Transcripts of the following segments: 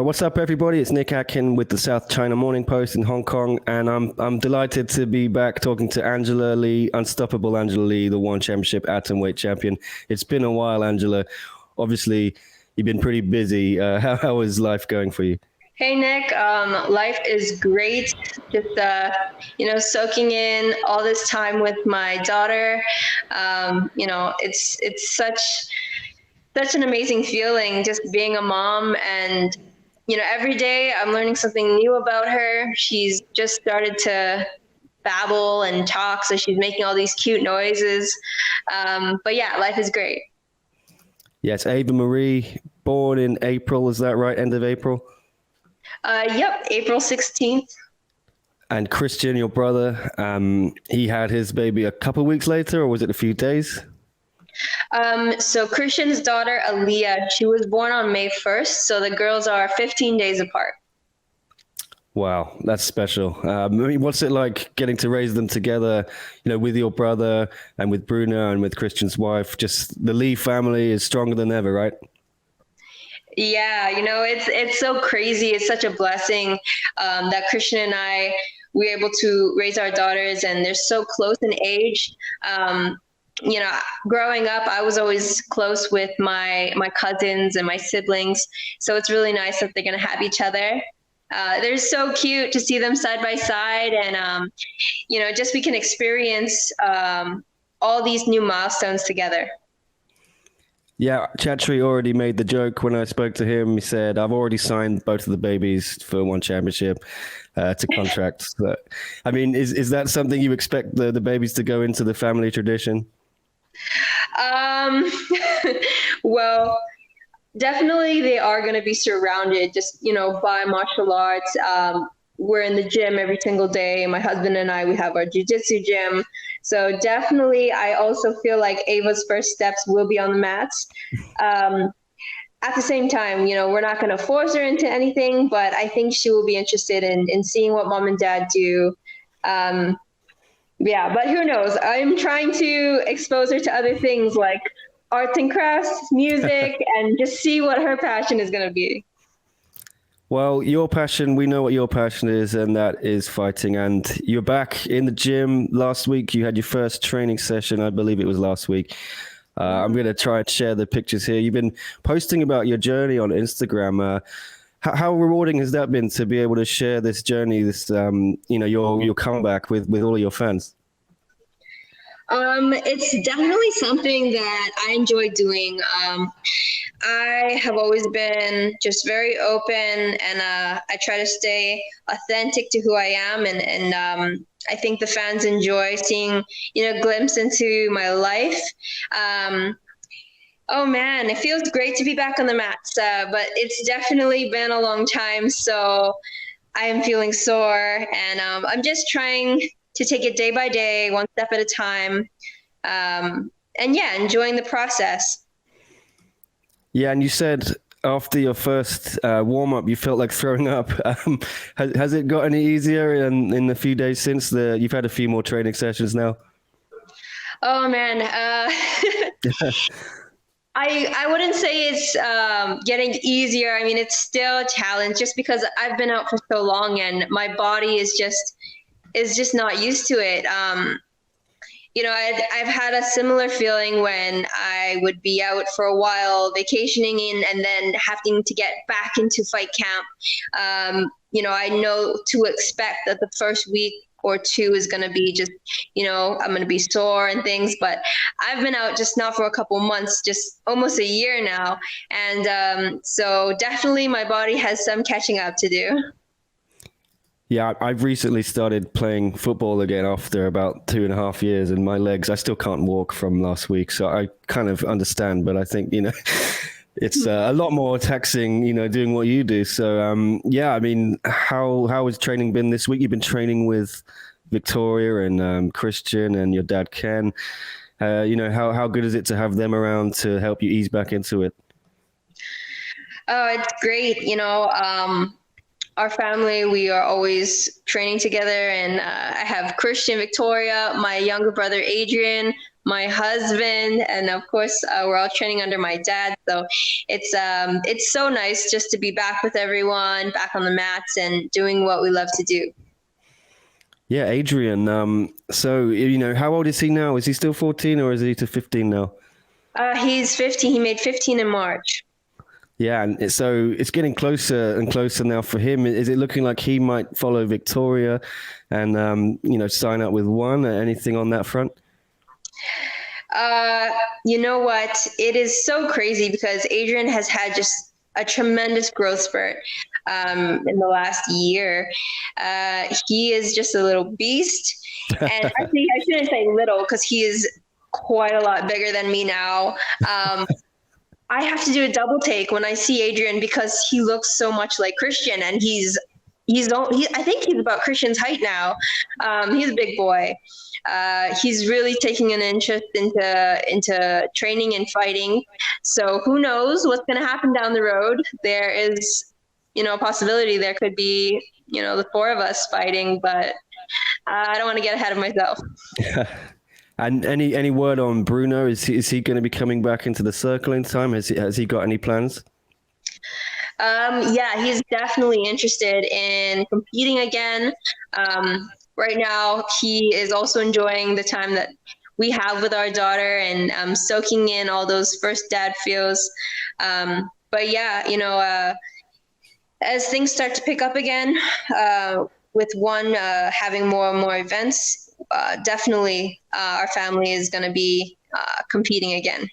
What's up, everybody? It's Nick Atkin with the South China Morning Post in Hong Kong, and I'm delighted to be back talking to Angela Lee, Unstoppable Angela Lee, the One Championship atomweight champion. It's been a while, Angela. Obviously, you've been pretty busy. How is life going for you? Hey Nick, life is great. Just soaking in all this time with my daughter. It's such an amazing feeling just being a mom, and every day I'm learning something new about her. She's just started to babble and talk, so she's making all these cute noises. But yeah, life is great. Yes, Ava Marie, born in April, is that right? End of April? Yep, April 16th. And Christian, your brother, he had his baby a couple of weeks later, or was it a few days? So Christian's daughter, Aaliyah, she was born on May 1st, so the girls are 15 days apart. Wow, that's special. What's it like getting to raise them together, with your brother and with Bruna and with Christian's wife? Just the Lee family is stronger than ever, right? Yeah, it's so crazy. It's such a blessing that Christian and I, we're able to raise our daughters, and they're so close in age. Growing up, I was always close with my cousins and my siblings. So it's really nice that they're going to have each other. They're so cute to see them side by side, and, just we can experience all these new milestones together. Yeah, Chatri already made the joke when I spoke to him. He said, I've already signed both of the babies for One Championship to contracts. I mean, is that something you expect the babies to go into the family tradition? Well, definitely they are going to be surrounded just, by martial arts. We're in the gym every single day. My husband and I, we have our jiu-jitsu gym. So definitely, I also feel like Ava's first steps will be on the mats. At the same time, we're not going to force her into anything, but I think she will be interested in seeing what mom and dad do. Yeah, but who knows? I'm trying to expose her to other things like arts and crafts, music, and just see what her passion is going to be. Well, your passion, we know what your passion is, and that is fighting. And you're back in the gym last week. You had your first training session, I believe it was last week. I'm going to try and share the pictures here. You've been posting about your journey on Instagram. How rewarding has that been to be able to share this journey, this your comeback with all of your fans? It's definitely something that I enjoy doing. I have always been just very open, and I try to stay authentic to who I am, and I think the fans enjoy seeing a glimpse into my life. Oh man, it feels great to be back on the mats, but it's definitely been a long time, so I am feeling sore, and I'm just trying to take it day by day, one step at a time, and yeah, enjoying the process. Yeah, and you said after your first warm-up, you felt like throwing up. Has it got any easier in the few days since you've had a few more training sessions now? Oh man, I wouldn't say it's getting easier. I mean, it's still a challenge just because I've been out for so long, and my body is just not used to it. I've had a similar feeling when I would be out for a while vacationing and then having to get back into fight camp. I know to expect that the first week or two is going to be just, I'm going to be sore and things, but I've been out just now for a couple months, just almost a year now. And so definitely my body has some catching up to do. Yeah, I've recently started playing football again after about 2.5 years, and my legs, I still can't walk from last week. So I kind of understand, but I think, it's a lot more taxing, doing what you do. So, yeah, I mean, how has training been this week? You've been training with Victoria and Christian and your dad, Ken. How good is it to have them around to help you ease back into it? Oh, it's great. Our family, we are always training together, and I have Christian, Victoria, my younger brother, Adrian, my husband, and of course, we're all training under my dad. So it's so nice just to be back with everyone, back on the mats, and doing what we love to do. Yeah, Adrian. So how old is he now? Is he still 14 or is he to 15 now? He's 15. He made 15 in March. Yeah, and so it's getting closer and closer now for him. Is it looking like he might follow Victoria and sign up with one? Anything on that front? You know what? It is so crazy because Adrian has had just a tremendous growth spurt in the last year. He is just a little beast. And actually, I shouldn't say little because he is quite a lot bigger than me now. I have to do a double take when I see Adrian because he looks so much like Christian, and I think he's about Christian's height now. He's a big boy. He's really taking an interest into training and fighting. So who knows what's going to happen down the road? There is, a possibility there could be, the four of us fighting, but I don't want to get ahead of myself. And any word on Bruno? Is he going to be coming back into the circle in time? Has he got any plans? Yeah, he's definitely interested in competing again. Right now, he is also enjoying the time that we have with our daughter and soaking in all those first dad feels. But yeah, as things start to pick up again, with one having more and more events, definitely our family is going to be competing again.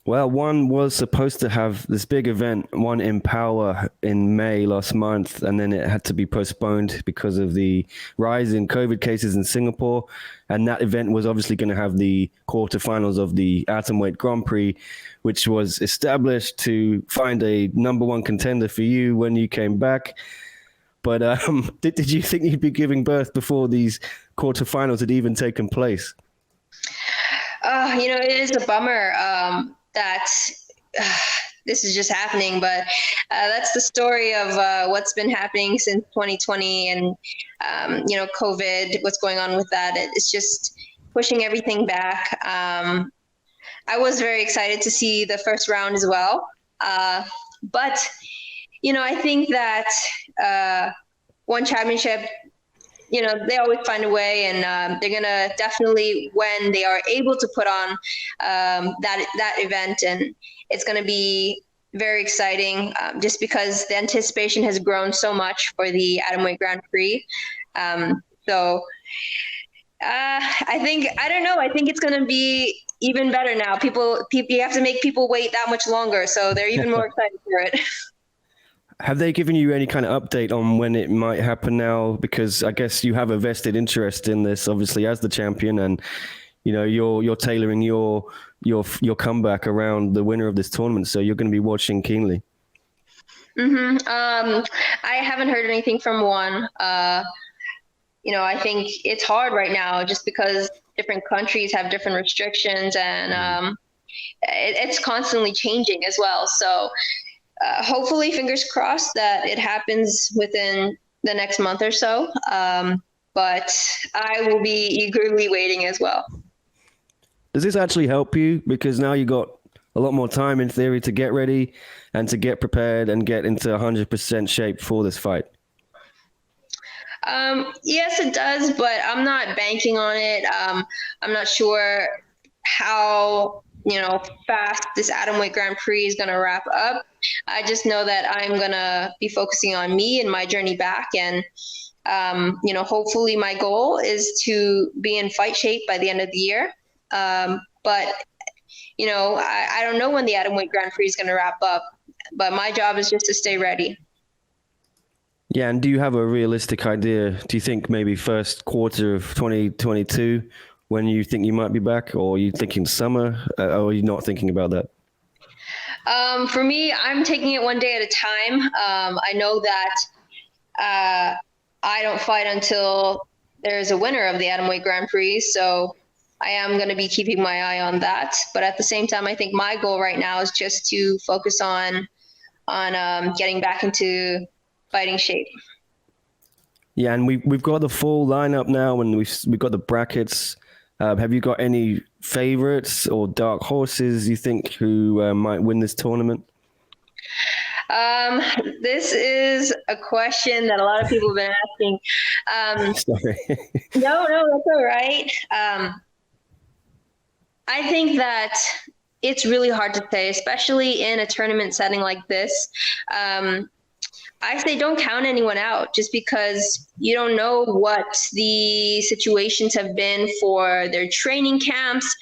Well, one was supposed to have this big event, one Empower in May last month, and then it had to be postponed because of the rise in COVID cases in Singapore. And that event was obviously going to have the quarterfinals of the atomweight Grand Prix, which was established to find a number one contender for you when you came back. But did you think you'd be giving birth before these quarterfinals had even taken place? It is a bummer that this is just happening, but that's the story of what's been happening since 2020 and, COVID, what's going on with that. It's just pushing everything back. I was very excited to see the first round as well. But I think that one championship, they always find a way, and they're going to definitely, when they are able to put on that event, and it's going to be very exciting just because the anticipation has grown so much for the atomweight Grand Prix. So I don't know. I think it's going to be even better now. People, you have to make people wait that much longer, so they're even more excited for it. Have they given you any kind of update on when it might happen now? Because I guess you have a vested interest in this, obviously, as the champion, and you're tailoring your comeback around the winner of this tournament. So you're going to be watching keenly. Mm-hmm. I haven't heard anything from one. I think it's hard right now just because different countries have different restrictions, and it's constantly changing as well. So. Hopefully, fingers crossed that it happens within the next month or so. But I will be eagerly waiting as well. Does this actually help you? Because now you got a lot more time in theory to get ready and to get prepared and get into 100% shape for this fight. Yes, it does, but I'm not banking on it. I'm not sure how fast this atomweight Grand Prix is going to wrap up. I just know that I'm going to be focusing on me and my journey back. And, hopefully my goal is to be in fight shape by the end of the year. But, I don't know when the atomweight Grand Prix is going to wrap up, but my job is just to stay ready. Yeah. And do you have a realistic idea? Do you think maybe first quarter of 2022 when you think you might be back, or are you thinking summer, or are you not thinking about that? For me, I'm taking it one day at a time. I know that I don't fight until there's a winner of the atomweight Grand Prix, so I am going to be keeping my eye on that. But at the same time, I think my goal right now is just to focus on getting back into fighting shape. Yeah, and we've got the full lineup now, and we've got the brackets. Have you got any favorites or dark horses you think who might win this tournament? This is a question that a lot of people have been asking. Sorry. No, that's all right. I think that it's really hard to say, especially in a tournament setting like this. I say don't count anyone out just because you don't know what the situations have been for their training camps,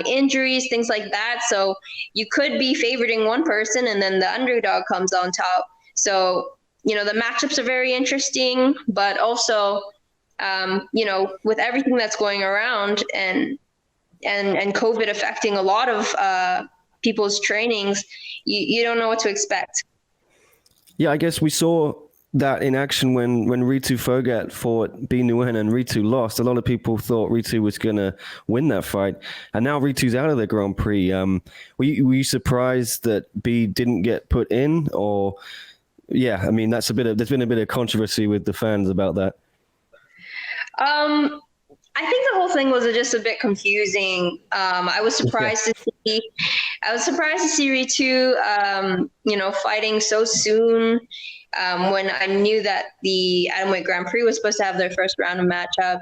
injuries, things like that. So you could be favoriting one person and then the underdog comes on top. So, the matchups are very interesting, but also, with everything that's going around and COVID affecting a lot of people's trainings, you don't know what to expect. Yeah, I guess we saw that in action when Ritu Phogat fought B Nguyen and Ritu lost. A lot of people thought Ritu was going to win that fight, and now Ritu's out of the Grand Prix. Were you surprised that B didn't get put in, or yeah? I mean, there's been a bit of controversy with the fans about that. I think the whole thing was just a bit confusing. I was surprised to see. I was surprised to see Ritu, fighting so soon. When I knew that the atomweight Grand Prix was supposed to have their first round of matchup.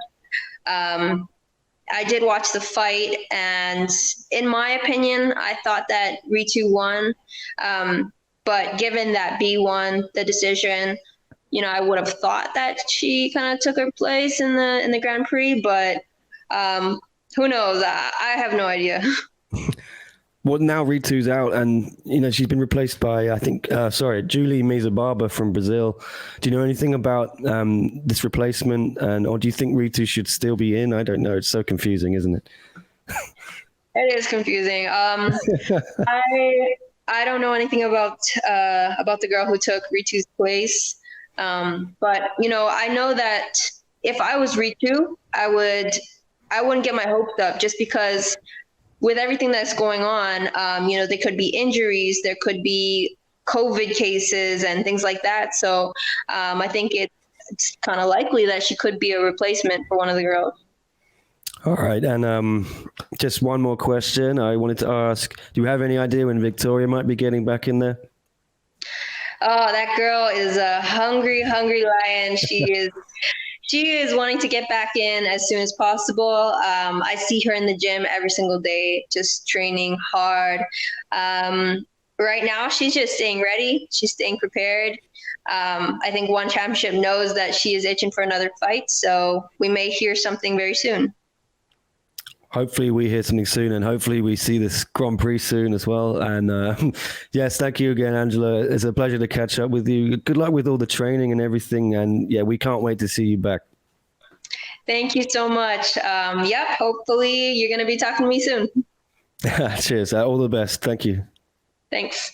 I did watch the fight, and in my opinion, I thought that Ritu won. But given that B won the decision, I would have thought that she kind of took her place in the Grand Prix, but who knows? I have no idea. Well, now Ritu's out, and she's been replaced by Julie Mezababa from Brazil. Do you know anything about this replacement, or do you think Ritu should still be in? I don't know. It's so confusing, isn't it? It is confusing. I don't know anything about the girl who took Ritu's place. But I know that if I was Ritu, I wouldn't get my hopes up just because with everything that's going on, there could be injuries, there could be COVID cases and things like that. So I think it's kind of likely that she could be a replacement for one of the girls. All right. And just one more question I wanted to ask. Do you have any idea when Victoria might be getting back in there? Oh, that girl is a hungry, hungry lion. She is wanting to get back in as soon as possible. I see her in the gym every single day, just training hard. Right now, she's just staying ready. She's staying prepared. I think One Championship knows that she is itching for another fight, so we may hear something very soon. Hopefully we hear something soon, and hopefully we see this Grand Prix soon as well. And yes, thank you again, Angela. It's a pleasure to catch up with you. Good luck with all the training and everything. And yeah, we can't wait to see you back. Thank you so much. Yep, hopefully you're going to be talking to me soon. Cheers. All the best. Thank you. Thanks.